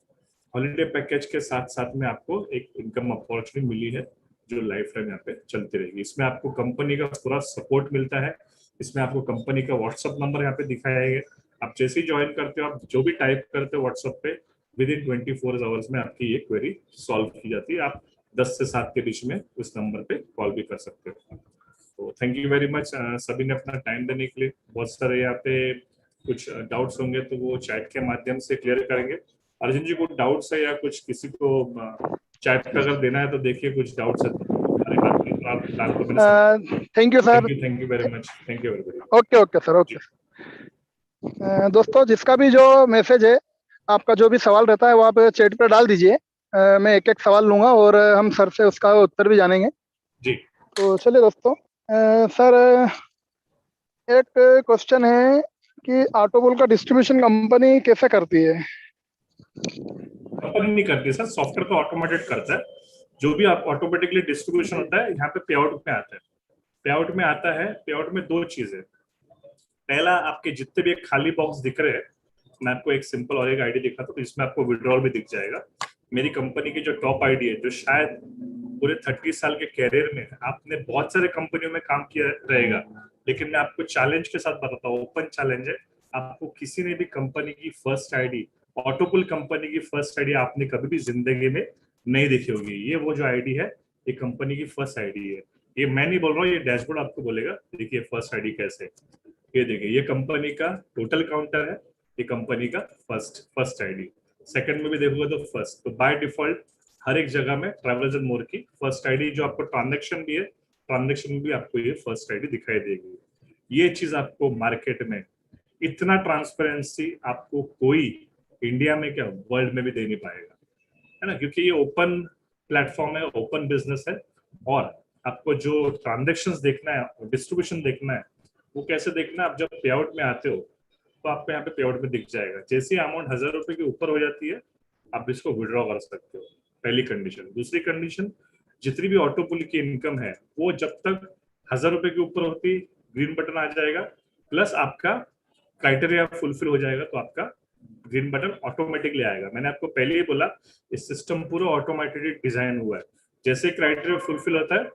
हॉलीडे पैकेज के साथ साथ में आपको एक इनकम अपॉर्चुनिटी मिली है जो लाइफ टाइम यहाँ पे चलती रहेगी। इसमें आपको कंपनी का पूरा सपोर्ट मिलता है, इसमें आपको कंपनी का व्हाट्सअप नंबर यहाँ पे दिखाया है। आप जैसे ही ज्वाइन करते हो, आप जो भी टाइप करते हो व्हाट्सअप पे, विद इन 24 आवर्स में आपकी ये क्वेरी सॉल्व की जाती है। आप 10 से 7 के बीच में उस नंबर पे कॉल भी कर सकते हो। तो थैंक यू वेरी मच सभी ने अपना टाइम देने के लिए। बहुत सारे यहाँ पे कुछ डाउट्स होंगे तो वो चैट के माध्यम से क्लियर करेंगे। अर्जुन जी, कुछ डाउट्स है या कुछ किसी को चैट पे अगर देना है तो देखिए, कुछ डाउट्स है तो हमारे बात की तो आप प्लान को मैंने समझा।
Thank you sir.
Thank you very much, thank you everybody.
Okay okay sir, okay. दोस्तों, जिसका भी जो मैसेज है, आपका जो भी सवाल रहता है वो आप चैट पर डाल दीजिए। मैं एक एक सवाल लूंगा और हम सर से उसका उत्तर भी जानेंगे
जी।
तो चलिए दोस्तों। सर, एक क्वेश्चन है कि ऑटोबुल का डिस्ट्रीब्यूशन कंपनी कैसे करती है?
कंपनी नहीं करती सर, सॉफ्टवेयर तो ऑटोमेटेड करता है। जो भी आप ऑटोमेटिकली डिस्ट्रीब्यूशन होता है, यहाँ पे पे आउट में आता है। पे आउट में आता है, पे आउट में 2 चीजें। पहला, आपके जितने भी खाली बॉक्स दिख रहे हैं, मैं आपको एक सिंपल और एक आईडी दिखाता हूँ तो इसमें आपको विड्रॉल भी दिख जाएगा। मेरी कंपनी की जो टॉप आईडी है, जो शायद पूरे 30 साल के कैरियर में आपने बहुत सारे कंपनियों में काम किया रहेगा, लेकिन मैं आपको चैलेंज के साथ बताता हूँ, ओपन चैलेंज है, आपको किसी ने भी कंपनी की फर्स्ट आईडी, ऑटोपुल कंपनी की फर्स्ट आईडी आपने कभी भी जिंदगी में नहीं देखी होगी। ये वो जो आईडी है, ये कंपनी की फर्स्ट आईडी है। ये मैं नहीं बोल रहा हूँ, ये डैशबोर्ड आपको बोलेगा। देखिए फर्स्ट आईडी कैसे, ये देखिए, ये कंपनी का टोटल काउंटर है, ये कंपनी का फर्स्ट आईडी। सेकंड में भी देखोगे तो फर्स्ट। तो बाय डिफॉल्ट हर एक जगह में ट्रैवलर्स एंड मोर की फर्स्ट आईडी, जो आपको ट्रांजैक्शन भी है, ट्रांजैक्शन में भी आपको ये फर्स्ट आईडी दिखाई देगी। ये चीज आपको मार्केट में इतना ट्रांसपेरेंसी आपको कोई इंडिया में क्या वर्ल्ड में भी दे नहीं पाएगा, है ना, क्योंकि ये ओपन प्लेटफॉर्म है, ओपन बिजनेस है। और आपको जो ट्रांजेक्शन्स देखना है, डिस्ट्रीब्यूशन देखना है, वो कैसे देखना है, आप जब पे आउट में आते हो तो आपको यहाँ पे पे आउट में दिख जाएगा। जैसे अमाउंट 1,000 रुपए के ऊपर हो जाती है, आप इसको विड्रॉ कर सकते हो, पहली कंडीशन। दूसरी कंडीशन, जितनी भी ऑटो पुल की इनकम है, वो जब तक 1,000 रुपए के ऊपर होती, ग्रीन बटन आ जाएगा, प्लस आपका क्राइटेरिया फुलफिल हो जाएगा तो आपका ग्रीन बटन ऑटोमेटिकली आएगा। मैंने आपको पहले ही बोला, इस सिस्टम पूरा ऑटोमेटेड डिजाइन हुआ है। जैसे क्राइटेरिया फुलफिल होता है,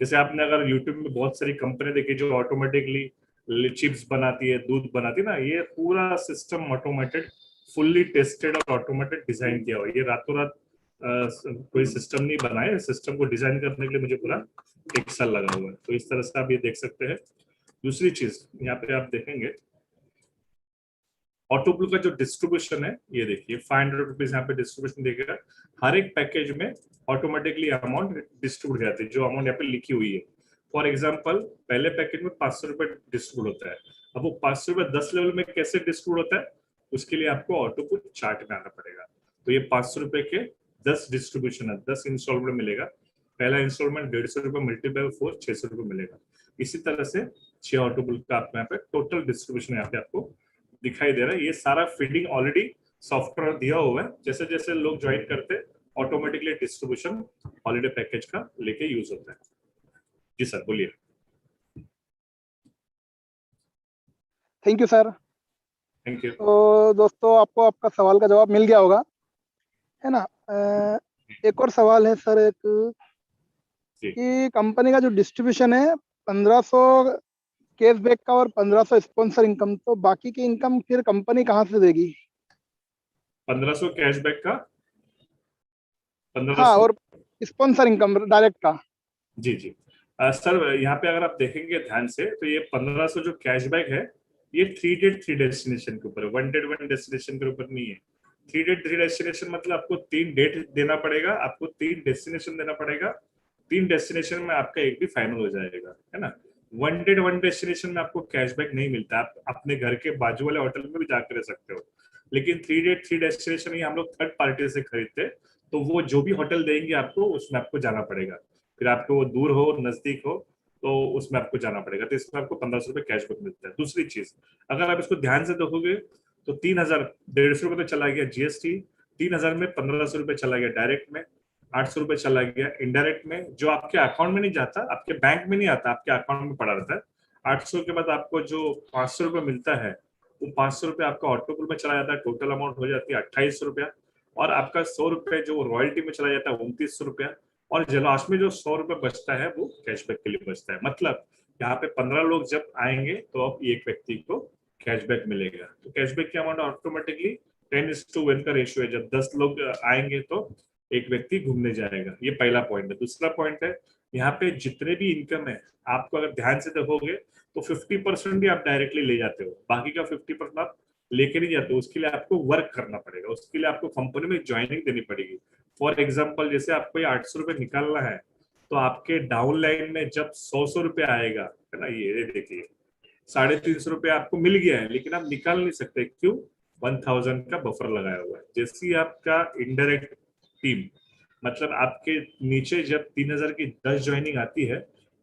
जैसे आपने अगर यूट्यूब में बहुत सारी कंपनी देखी जो ऑटोमेटिकली चिप्स बनाती है, दूध बनाती है ना, ये पूरा सिस्टम ऑटोमेटेड, फुल्ली टेस्टेड और ऑटोमेटेड डिजाइन किया हुआ है। ये रातों रात कोई सिस्टम नहीं बना है। सिस्टम को डिजाइन करने के लिए मुझे पूरा 1 साल लगा हुआ है। तो इस तरह से आप ये देख सकते हैं। दूसरी चीज यहाँ पे आप देखेंगे, ऑटोपुल का जो डिस्ट्रीब्यूशन है, ये देखिए 500 रुपीज यहाँ पे डिस्ट्रीब्यूशन देखेगा। हर एक पैकेज में ऑटोमेटिकली अमाउंट डिस्ट्रीब्यूट हो जाती है, जो अमाउंट यहाँ पे लिखी हुई है। फॉर एग्जाम्पल, पहले पैकेज में 500 रुपए डिस्ट्रीब्यूट होता है। अब वो 500 रुपए 10 लेवल में कैसे डिस्ट्रीब्यूट होता है, उसके लिए आपको ऑटोपुल चार्ट में आना पड़ेगा। तो ये 500 रुपए के 10 डिस्ट्रीब्यूशन है, 10 इंस्टॉलमेंट मिलेगा। पहला इंस्टॉलमेंट 150 रुपए मल्टीप्लाई 4, 600 रुपए मिलेगा। इसी तरह से 6 ऑटोपुल का आपको यहाँ पे टोटल डिस्ट्रीब्यूशन यहाँ पे आपको दिखाई दे रहा है। ये सारा फीडिंग ऑलरेडी सॉफ्टवेयर दिया हुआ है। जैसे जैसे लोग ज्वाइन करते, ऑटोमेटिकली डिस्ट्रीब्यूशन हॉलीडे पैकेज का लेके यूज होता है। जी सर, बोलिए।
Thank you sir.
Thank you.
तो दोस्तों, आपको आपका सवाल का जवाब मिल गया होगा, है ना? एक और सवाल है सर, एक
जी।
कि कंपनी का जो डिस्ट्रीब्यूशन है 1500 कैशबैक का और 1500 स्पॉन्सर इनकम, तो बाकी की इनकम फिर कंपनी कहाँ से देगी?
1500 कैशबैक का,
हाँ,
1500।
और स्पॉन्सर इनकम डायरेक्ट का।
जी जी। सर यहाँ पे अगर आप देखेंगे ध्यान से तो ये 1500 जो कैशबैक है, ये 3 डेट 3 डेस्टिनेशन के ऊपर है, 1 डेट 1 डेस्टिनेशन के ऊपर नहीं है। 3 डेट 3 डेस्टिनेशन मतलब आपको 3 डेट देना पड़ेगा, आपको 3 डेस्टिनेशन देना पड़ेगा। 3 डेस्टिनेशन में आपका एक भी फाइनल हो जाएगा, है ना। 1 डेट 1 डेस्टिनेशन में आपको कैशबैक नहीं मिलता, आप अपने घर के बाजू वाले होटल में भी जाकर रह सकते हो। लेकिन 3 डेट 3 डेस्टिनेशन ही हम लोग थर्ड पार्टी से खरीदते हैं, तो वो जो भी होटल देंगे आपको उसमें आपको जाना पड़ेगा। फिर आपको वो दूर हो नजदीक हो तो उसमें आपको जाना पड़ेगा, तो इसमें आपको 1500 रुपये कैशबैक मिलता है। दूसरी चीज, अगर आप इसको ध्यान से देखोगे तो 3000, 150 रुपये तो चला गया जीएसटी, 3000 में 1500 रुपये चला गया डायरेक्ट में, 800 रुपये चला गया इनडायरेक्ट में, जो आपके अकाउंट में नहीं जाता, आपके बैंक में नहीं आता, आपके अकाउंट में पड़ा रहता है। 800 के बाद आपको जो 500 रुपये मिलता है, वो 500 रुपये आपका ऑटोपुल में चला जाता है, टोटल अमाउंट हो जाती है 2800 रुपया। और आपका 100 रुपये जो रॉयल्टी में चला जाता है 2900 रुपया। और लास्ट में जो 100 रुपये बचता है वो कैशबैक के लिए बचता है। मतलब यहाँ पे 15 लोग जब आएंगे तो अब एक व्यक्ति को कैशबैक मिलेगा। तो कैशबैक की अमाउंट ऑटोमेटिकली 10:1 का रेशियो है। जब 10 लोग आएंगे तो एक व्यक्ति घूमने जाएगा। ये पहला पॉइंट है। दूसरा पॉइंट है, यहाँ पे जितने भी इनकम है, आपको अगर ध्यान से देखोगे तो 50% भी आप डायरेक्टली ले जाते हो, बाकी का 50% आप लेके नहीं जाते। उसके लिए आपको वर्क करना पड़ेगा, उसके लिए आपको कंपनी में ज्वाइनिंग देनी पड़ेगी। फॉर एग्जाम्पल, जैसे आपको ये 800 रुपये निकालना है, तो आपके डाउन लाइन में जब 100 रुपये आएगा, है ना, ये देखिए 350 रुपये आपको मिल गया है, लेकिन आप निकाल नहीं सकते। क्यों? 1000 का बफर लगाया हुआ है। जैसे ही आपका इनडायरेक्ट टीम, मतलब आपके नीचे जब 3000 की 10 ज्वाइनिंग आती है,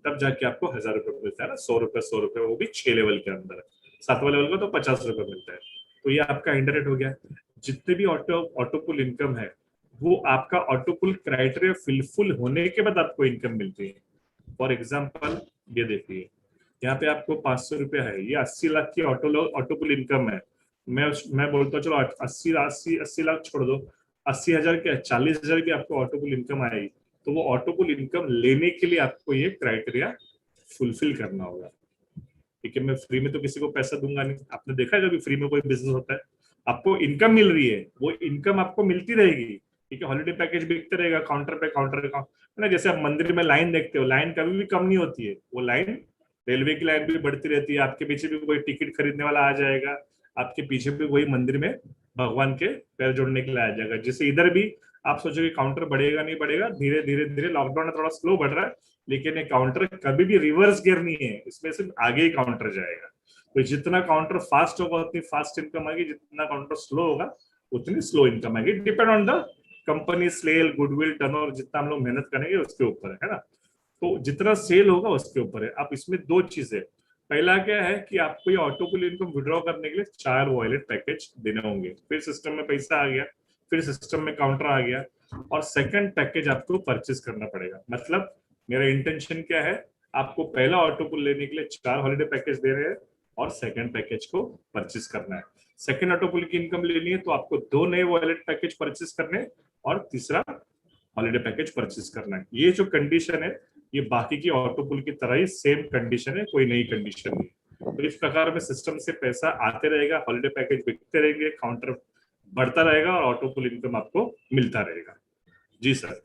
तब जाके आपको 1000 रुपये मिलता है ना। 100 रुपये 100 रुपये, वो भी 6 लेवल के अंदर। 7वां लेवल का तो 50 रुपये मिलता है। तो ये आपका इनडायरेक्ट हो गया। जितने भी ऑटोपुल इनकम है, वो आपका ऑटोपुल क्राइटेरिया फिलफुल होने के बाद आपको इनकम मिलती है। फॉर एग्जाम्पल, ये देखिए यहाँ पे आपको 500 रुपया है, ये 80 लाख की ऑटोपुल इनकम है। मैं बोलता हूँ चलो 80 लाख छोड़ दो, 80,000 के 40,000 की आपको ऑटोपुल इनकम आएगी। तो वो ऑटोपुल इनकम लेने के लिए आपको ये क्राइटेरिया फुलफिल करना होगा। ठीक है, मैं फ्री में तो किसी को पैसा दूंगा नहीं। आपने देखा है कभी फ्री में कोई बिजनेस होता है? आपको इनकम मिल रही है, वो इनकम आपको मिलती रहेगी। ठीक है, हॉलिडे पैकेज बिकते रहेगा काउंटर पे काउंटर का, है ना। जैसे आप मंदिर में लाइन देखते हो, लाइन कभी भी कम नहीं होती है, वो लाइन, रेलवे की लाइन भी बढ़ती रहती है। आपके पीछे भी कोई टिकट खरीदने वाला आ जाएगा, आपके पीछे भी वही मंदिर में भगवान के पैर जोड़ने के लिए आ जाएगा। जैसे इधर भी आप सोचोगे काउंटर बढ़ेगा नहीं बढ़ेगा, धीरे धीरे धीरे, लॉकडाउन में थोड़ा स्लो बढ़ रहा है, लेकिन ये काउंटर कभी भी रिवर्स गियर नहीं है, इसमें सिर्फ आगे ही काउंटर जाएगा। तो जितना काउंटर फास्ट होगा उतनी फास्ट इनकम आएगी, जितना काउंटर स्लो होगा उतनी स्लो इनकम आएगी। Depend on the company sale, goodwill, turnover, जितना हम लोग मेहनत करेंगे उसके ऊपर है ना। तो जितना सेल होगा उसके ऊपर है। अब इसमें दो चीजें, पहला क्या है कि आपको ये ऑटोपुल इनकम विड्रॉ करने के लिए 4 वॉलेट पैकेज देने होंगे, फिर सिस्टम में पैसा आ गया, फिर सिस्टम में काउंटर आ गया, और सेकंड पैकेज आपको परचेस करना पड़ेगा। मतलब मेरा इंटेंशन क्या है, आपको पहला ऑटोपुल लेने के लिए 4 हॉलिडे पैकेज दे रहे हैं और सेकंड पैकेज को परचेस करना है। सेकंड ऑटोपुल की इनकम लेनी है तो आपको 2 नए वॉलेट पैकेज परचेस करने और तीसरा हॉलिडे पैकेज परचेस करना है। ये जो कंडीशन है, ये बाकी की ऑटोपुल की तरह ही सेम कंडीशन है, कोई नई कंडीशन नहीं। तो इस प्रकार में सिस्टम से पैसा आते रहेगा, हॉलिडे पैकेज बिकते रहेंगे, काउंटर बढ़ता रहेगा और ऑटोपुल इनकम आपको मिलता रहेगा। जी sir.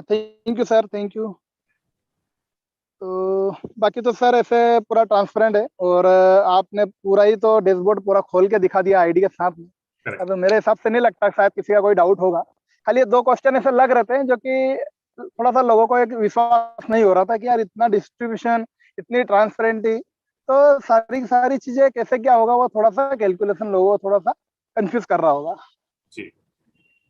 Thank you sir, thank you. तो बाकी तो सर ऐसे पूरा ट्रांसपेरेंट है, और आपने पूरा ही तो डैशबोर्ड पूरा खोल के दिखा दिया आईडी के साथ में।
करेक्ट।
अब मेरे हिसाब से नहीं लगता शायद किसी का कोई डाउट होगा। खाली ये दो क्वेश्चन ऐसे लग रहे थे जो कि थोड़ा सा लोगों को एक विश्वास नहीं हो रहा था कि यार इतना डिस्ट्रीब्यूशन, इतनी ट्रांसपेरेंटी, तो सारी सारी चीजें कैसे क्या होगा, वो थोड़ा सा कैलकुलेशन लोगों को थोड़ा सा कंफ्यूज कर रहा होगा।
जी।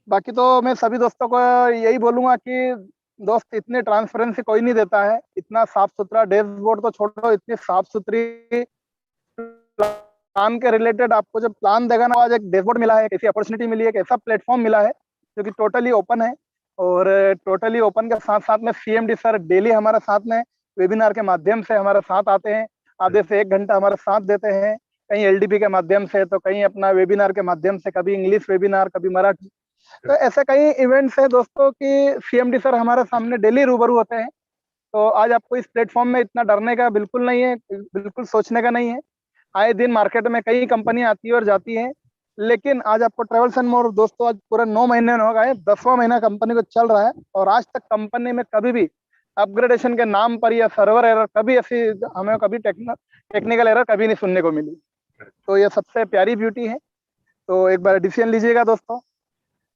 बाकी तो मैं सभी दोस्तों को यही बोलूंगा कि दोस्त, इतनी ट्रांसपेरेंसी कोई नहीं देता है। इतना साफ सुथरा डैशबोर्ड तो छोड़ो, इतनी साफ सुथरी प्लान के रिलेटेड आपको जब प्लान देगा ना, आज एक डैशबोर्ड मिला है, कैसी अपॉर्चुनिटी मिली है, कैसा प्लेटफॉर्म मिला है जो कि टोटली ओपन है। और टोटली ओपन के साथ साथ में सीएमडी सर डेली हमारे साथ में वेबिनार के माध्यम से हमारे साथ आते हैं, आधे से 1 घंटा हमारे साथ देते हैं, कहीं एलडीपी के माध्यम से, तो कहीं अपना वेबिनार के माध्यम से, कभी इंग्लिश वेबिनार, कभी मराठी। तो ऐसे कई इवेंट्स है दोस्तों कि सीएमडी सर हमारे सामने डेली रूबरू होते हैं। तो आज आपको इस प्लेटफॉर्म में इतना डरने का बिल्कुल नहीं है, बिल्कुल सोचने का नहीं है। आए दिन मार्केट में कई कंपनियां आती है और जाती हैं, लेकिन आज आपको ट्रेवल्स एंड मोर दोस्तों आज पूरा 9 महीने हो गए, 10वां महीना कंपनी को चल रहा है और आज तक कंपनी में कभी भी अपग्रेडेशन के नाम पर या सर्वर एरर कभी ऐसी हमें कभी टेक्निकल एरर कभी नहीं सुनने को मिली। तो ये सबसे प्यारी ब्यूटी है। तो एक बार डिसीजन लीजिएगा दोस्तों।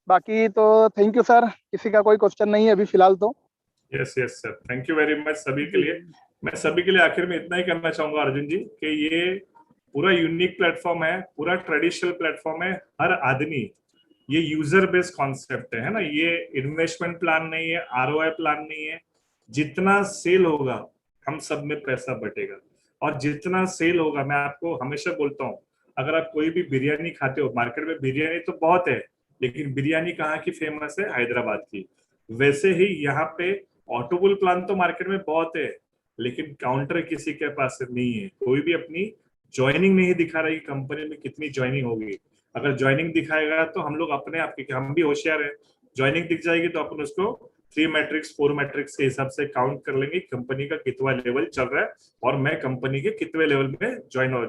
बाकी तो थैंक यू सर, किसी का कोई क्वेश्चन नहीं है अभी फिलहाल तो।
Yes yes sir, thank you very much सभी के लिए। मैं सभी के लिए आखिर में इतना ही कहना चाहूंगा अर्जुन जी कि ये पूरा यूनिक प्लेटफॉर्म है, पूरा ट्रेडिशनल प्लेटफॉर्म है। हर आदमी, ये यूजर बेस्ड कॉन्सेप्ट है ना, ये इन्वेस्टमेंट प्लान नहीं है, आरओआई प्लान नहीं है। जितना सेल होगा हम सब में पैसा बटेगा, और जितना सेल होगा, मैं आपको हमेशा बोलता हूँ, अगर आप कोई भी बिरयानी खाते हो, मार्केट में बिरयानी तो बहुत है, लेकिन बिरयानी कहाँ की फेमस है? हैदराबाद की। वैसे ही यहाँ पे ऑटोबुल प्लान तो मार्केट में बहुत है, लेकिन काउंटर किसी के पास नहीं है। कोई भी अपनी ज्वाइनिंग नहीं दिखा रही कंपनी में कितनी ज्वाइनिंग होगी। अगर ज्वाइनिंग दिखाएगा तो हम लोग अपने आप के, हम भी होशियार है, ज्वाइनिंग दिख जाएगी तो अपन उसको 3 मैट्रिक्स 4 मैट्रिक्स के हिसाब से काउंट कर लेंगे कंपनी का कितना लेवल चल रहा है और मैं कंपनी के कितने लेवल में ज्वाइन हो।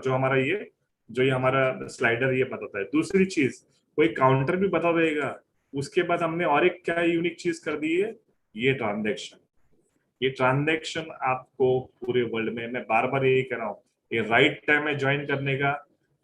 जो ये हमारा स्लाइडर ये बताता है। दूसरी चीज, कोई काउंटर भी बता देगा। उसके बाद हमने और एक क्या यूनिक चीज कर दी है, ये ट्रांजेक्शन आपको पूरे वर्ल्ड में, मैं बार बार यही कह रहा हूँ, ये राइट टाइम है ज्वाइन करने का।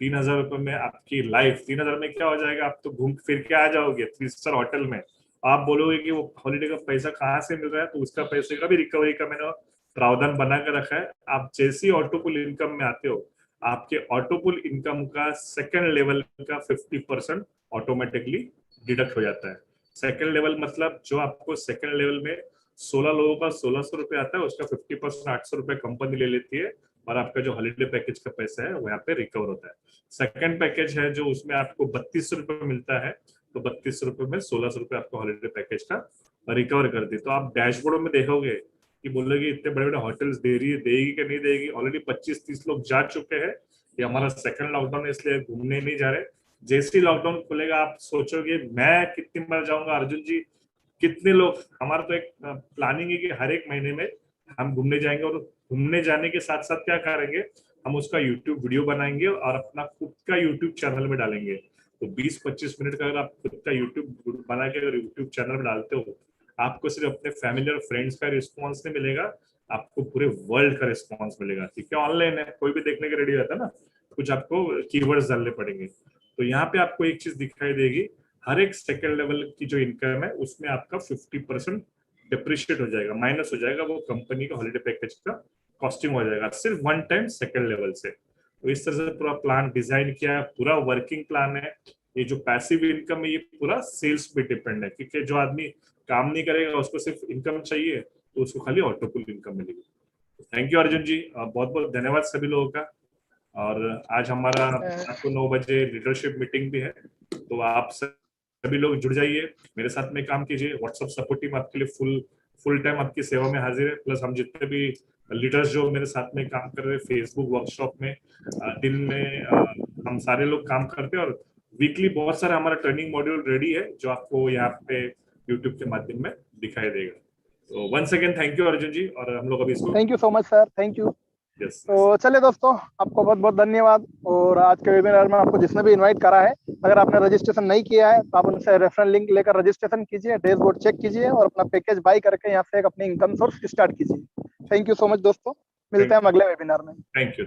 3,000 रुपए में आपकी लाइफ, 3,000 में क्या हो जाएगा, आप तो घूम फिर के आ जाओगे 3 स्टार होटल में। आप बोलोगे कि वो हॉलीडे का पैसा कहाँ से मिल रहा है, तो उसका पैसे का भी रिकवरी का मैंने प्रावधान बना कर रखा है। आप जैसी ऑटोपुल इनकम में आते हो, आपके ऑटोपुल इनकम का सेकेंड लेवल का 50% ऑटोमेटिकली डिडक्ट हो जाता है। सेकेंड लेवल मतलब जो आपको सेकेंड लेवल में 16 लोगों का 1,600 रुपये आता है, उसका 50% 800 रुपये कंपनी ले लेती है, और आपका जो हॉलीडे पैकेज का पैसा है वो यहाँ पे रिकवर होता है। सेकंड पैकेज है जो उसमें आपको 32 रुपये मिलता है, तो 32 रुपये में 1,600 रुपये आपको हॉलीडे पैकेज का रिकवर कर दी। तो आप डैशबोर्ड में देखोगे कि बोलोगे इतने बड़े बड़े होटल्स दे रही है, देगी कि नहीं देगी। ऑलरेडी 25-30 लोग जा चुके हैं। ये हमारा सेकंड लॉकडाउन है, इसलिए घूमने नहीं जा रहे। जैसे ही लॉकडाउन खुलेगा आप सोचोगे मैं कितनी बार जाऊंगा अर्जुन जी, कितने लोग। हमारा तो एक प्लानिंग है कि हर एक महीने में हम घूमने जाएंगे, और घूमने जाने के साथ साथ क्या करेंगे, हम उसका यूट्यूब वीडियो बनाएंगे और अपना खुद का यूट्यूब चैनल में डालेंगे। तो 20-25 मिनट का अगर आप खुद का यूट्यूब बना के अगर यूट्यूब चैनल में डालते हो, आपको सिर्फ अपने फैमिली और फ्रेंड्स का रिस्पॉन्स नहीं मिलेगा, आपको पूरे वर्ल्ड का रिस्पॉन्स मिलेगा। ठीक है, ऑनलाइन है, कोई भी देखने के रेडी रहता है ना, कुछ आपको कीवर्ड्स डालने पड़ेंगे। तो यहाँ पे आपको एक चीज दिखाई देगी, हर एक सेकेंड लेवल की जो इनकम है उसमें आपका 50% डिप्रिशिएट हो जाएगा, माइनस हो जाएगा, वो कंपनी का हॉलीडे पैकेज का कॉस्टिंग हो जाएगा सिर्फ वन टाइम सेकेंड लेवल से। तो इस तरह से पूरा प्लान डिजाइन किया है, पूरा वर्किंग प्लान है। ये जो पैसिव इनकम है ये पूरा सेल्स पे डिपेंड है, क्योंकि जो आदमी काम नहीं करेगा उसको सिर्फ इनकम चाहिए, तो उसको खाली ऑटोपुल इनकम मिलेगी। थैंक यू अर्जुन जी, बहुत बहुत धन्यवाद सभी लोगों का। और आज हमारा आपको 9 बजे लीडरशिप मीटिंग भी है, तो आप सभी लोग जुड़ जाइए, मेरे साथ में काम कीजिए। व्हाट्सएप सपोर्ट टीम आपके लिए फुल टाइम आपकी सेवा में हाजिर है। प्लस हम जितने भी लीडर्स जो मेरे साथ में काम कर रहे हैं फेसबुक वर्कशॉप में, दिन में हम सारे लोग काम करते हैं, और वीकली बहुत सारा हमारा ट्रेनिंग मॉड्यूल रेडी है जो आपको यहाँ पे यूट्यूब के माध्यम में दिखाई देगा। तो once again thank you Arjun ji, और हम लोग अभी इसको
thank you so much sir, thank you.
yes,
तो चलिए दोस्तों, आपको बहुत बहुत धन्यवाद। और आज के वेबिनार में आपको जिसने भी इनवाइट करा है, अगर आपने रजिस्ट्रेशन नहीं किया है तो आप उनसे रेफरल लिंक लेकर रजिस्ट्रेशन कीजिए, डैशबोर्ड चेक कीजिए और अपना पैकेज बाई करके यहाँ से एक अपनी इनकम सोर्स स्टार्ट कीजिए। थैंक यू सो मच दोस्तों, मिलते हैं हम अगले वेबिनार में।
Thank you.